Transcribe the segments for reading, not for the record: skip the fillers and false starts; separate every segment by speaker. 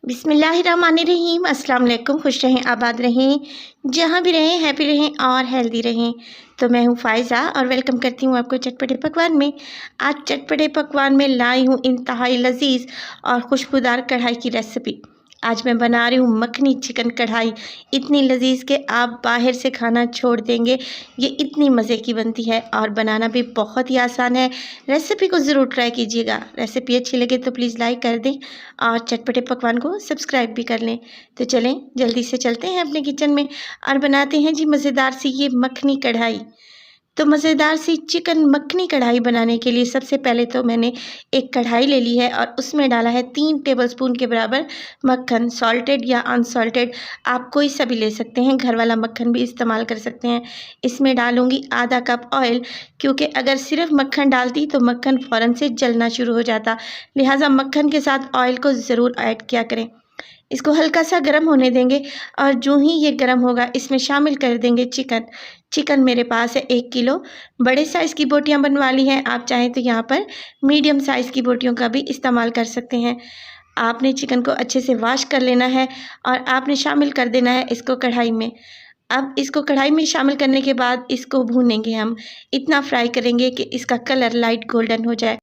Speaker 1: बिस्मिल्लाहिर्रहमानिर्रहीम। अस्सलाम वालेकुम। खुश रहें, आबाद रहें, जहाँ भी रहें हैप्पी रहें और हेल्दी रहें। तो मैं हूँ फ़ायज़ा और वेलकम करती हूँ आपको चटपटे पकवान में। आज चटपटे पकवान में लाई हूँ इंतहाई लजीज और खुशबूदार कढ़ाई की रेसिपी। आज मैं बना रही हूँ मखनी चिकन कढ़ाई, इतनी लजीज कि आप बाहर से खाना छोड़ देंगे। ये इतनी मज़े की बनती है और बनाना भी बहुत ही आसान है। रेसिपी को ज़रूर ट्राई कीजिएगा। रेसिपी अच्छी लगे तो प्लीज़ लाइक कर दें और चटपटे पकवान को सब्सक्राइब भी कर लें। तो चलें जल्दी से चलते हैं अपने किचन में और बनाते हैं जी मज़ेदार सी ये मखनी कढ़ाई। तो मज़ेदार सी चिकन मखनी कढ़ाई बनाने के लिए सबसे पहले तो मैंने एक कढ़ाई ले ली है और उसमें डाला है 3 टेबलस्पून के बराबर मक्खन। सॉल्टेड या अनसॉल्टेड आप कोई सा भी ले सकते हैं, घर वाला मक्खन भी इस्तेमाल कर सकते हैं। इसमें डालूंगी आधा कप ऑयल, क्योंकि अगर सिर्फ मक्खन डालती तो मक्खन फ़ौरन से जलना शुरू हो जाता, लिहाजा मक्खन के साथ ऑयल को ज़रूर ऐड किया करें। इसको हल्का सा गर्म होने देंगे और जो ही ये गर्म होगा इसमें शामिल कर देंगे चिकन। चिकन मेरे पास है 1 किलो। बड़े साइज़ की बोटियां बनवा ली हैं, आप चाहें तो यहाँ पर मीडियम साइज़ की बोटियों का भी इस्तेमाल कर सकते हैं। आपने चिकन को अच्छे से वॉश कर लेना है और आपने शामिल कर देना है इसको कढ़ाई में। अब इसको कढ़ाई में शामिल करने के बाद इसको भूनेंगे हम। इतना फ्राई करेंगे कि इसका कलर लाइट गोल्डन हो जाए।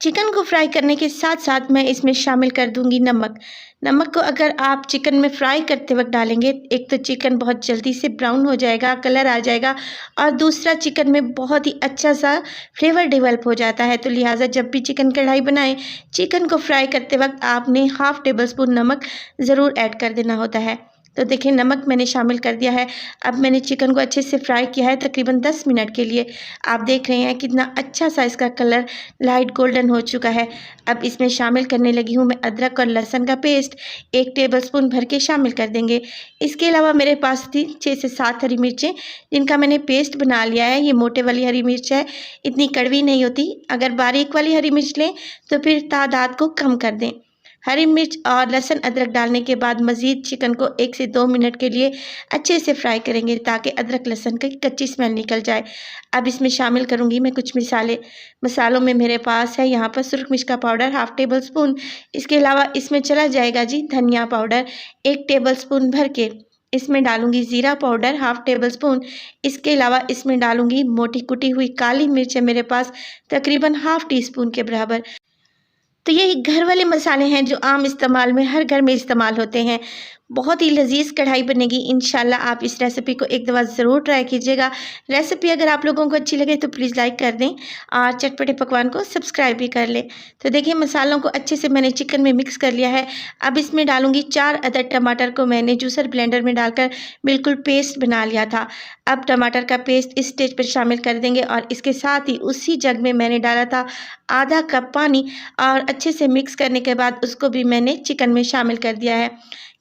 Speaker 1: चिकन को फ्राई करने के साथ साथ मैं इसमें शामिल कर दूंगी नमक। नमक को अगर आप चिकन में फ्राई करते वक्त डालेंगे, एक तो चिकन बहुत जल्दी से ब्राउन हो जाएगा, कलर आ जाएगा, और दूसरा चिकन में बहुत ही अच्छा सा फ्लेवर डेवलप हो जाता है। तो लिहाजा जब भी चिकन कढ़ाई बनाएं, चिकन को फ्राई करते वक्त आपने हाफ़ टेबल स्पून नमक ज़रूर ऐड कर देना होता है। तो देखिए नमक मैंने शामिल कर दिया है। अब मैंने चिकन को अच्छे से फ्राई किया है तकरीबन 10 मिनट के लिए। आप देख रहे हैं कितना अच्छा सा इसका कलर लाइट गोल्डन हो चुका है। अब इसमें शामिल करने लगी हूँ मैं अदरक और लहसुन का पेस्ट, 1 टेबलस्पून भर के शामिल कर देंगे। इसके अलावा मेरे पास थी 6 से 7 हरी मिर्चें, जिनका मैंने पेस्ट बना लिया है। ये मोटे वाली हरी मिर्च है, इतनी कड़वी नहीं होती। अगर बारीक वाली हरी मिर्च लें तो फिर तादाद को कम कर दें। हरी मिर्च और लहसुन अदरक डालने के बाद मज़ीद चिकन को 1 से 2 मिनट के लिए अच्छे से फ्राई करेंगे ताकि अदरक लहसुन की कच्ची स्मेल निकल जाए। अब इसमें शामिल करूंगी मैं कुछ मसालों में मेरे पास है यहाँ पर सुरख मिर्च का पाउडर हाफ़ टेबल स्पून। इसके अलावा इसमें चला जाएगा जी धनिया पाउडर 1 टेबल स्पून भर के। इसमें डालूंगी ज़ीरा पाउडर हाफ़ टेबल स्पून। इसके अलावा इसमें डालूंगी मोटी कुटी हुई काली मिर्च है मेरे पास तकरीबन हाफ़ टी स्पून के बराबर। तो ये घर वाले मसाले हैं जो आम इस्तेमाल में हर घर में इस्तेमाल होते हैं। बहुत ही लजीज कढ़ाई बनेगी इंशाल्लाह। आप इस रेसिपी को एक दफ़ा ज़रूर ट्राई कीजिएगा। रेसिपी अगर आप लोगों को अच्छी लगे तो प्लीज़ लाइक कर दें और चटपटे पकवान को सब्सक्राइब भी कर लें। तो देखिए मसालों को अच्छे से मैंने चिकन में मिक्स कर लिया है। अब इसमें डालूंगी 4 अदद टमाटर को मैंने जूसर ब्लेंडर में डालकर बिल्कुल पेस्ट बना लिया था। अब टमाटर का पेस्ट इस स्टेज पर शामिल कर देंगे और इसके साथ ही उसी जग में मैंने डाला था आधा कप पानी और अच्छे से मिक्स करने के बाद उसको भी मैंने चिकन में शामिल कर दिया है,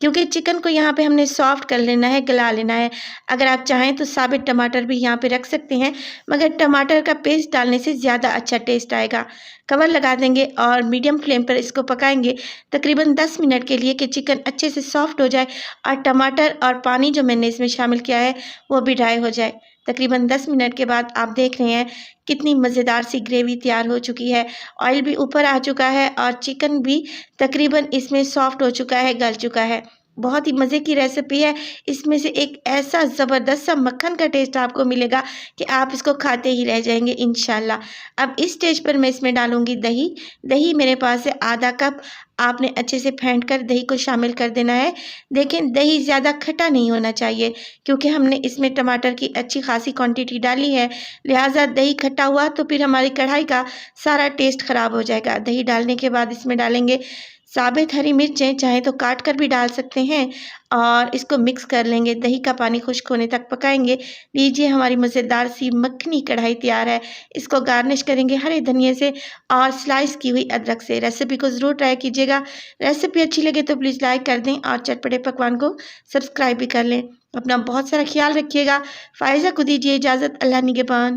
Speaker 1: क्योंकि चिकन को यहाँ पे हमने सॉफ्ट कर लेना है, गला लेना है। अगर आप चाहें तो साबित टमाटर भी यहाँ पे रख सकते हैं, मगर टमाटर का पेस्ट डालने से ज़्यादा अच्छा टेस्ट आएगा। कवर लगा देंगे और मीडियम फ्लेम पर इसको पकाएंगे तकरीबन 10 मिनट के लिए कि चिकन अच्छे से सॉफ्ट हो जाए और टमाटर और पानी जो मैंने इसमें शामिल किया है वो भी ड्राई हो जाए। तकरीबन 10 मिनट के बाद आप देख रहे हैं कितनी मज़ेदार सी ग्रेवी तैयार हो चुकी है। ऑयल भी ऊपर आ चुका है और चिकन भी तकरीबन इसमें सॉफ्ट हो चुका है, गल चुका है। बहुत ही मज़े की रेसिपी है। इसमें से एक ऐसा ज़बरदस्त सा मक्खन का टेस्ट आपको मिलेगा कि आप इसको खाते ही रह जाएंगे इंशाल्लाह। अब इस स्टेज पर मैं इसमें डालूंगी दही। दही मेरे पास है आधा कप। आपने अच्छे से फेंट कर दही को शामिल कर देना है। देखें दही ज़्यादा खट्टा नहीं होना चाहिए, क्योंकि हमने इसमें टमाटर की अच्छी खासी क्वांटिटी डाली है, लिहाजा दही खट्टा हुआ तो फिर हमारी कढ़ाई का सारा टेस्ट ख़राब हो जाएगा। दही डालने के बाद इसमें डालेंगे साबित हरी मिर्चें, चाहे तो काट कर भी डाल सकते हैं, और इसको मिक्स कर लेंगे। दही का पानी खुश्क होने तक पकाएंगे। लीजिए हमारी मज़ेदार सी मखनी कढ़ाई तैयार है। इसको गार्निश करेंगे हरे धनिए से और स्लाइस की हुई अदरक से। रेसिपी को ज़रूर ट्राई कीजिएगा। रेसिपी अच्छी लगे तो प्लीज़ लाइक कर दें और चटपटे पकवान को सब्सक्राइब भी कर लें। अपना बहुत सारा ख्याल रखिएगा। फ़ायज़ा को दीजिए इजाज़त। अल्लाह निगहबान।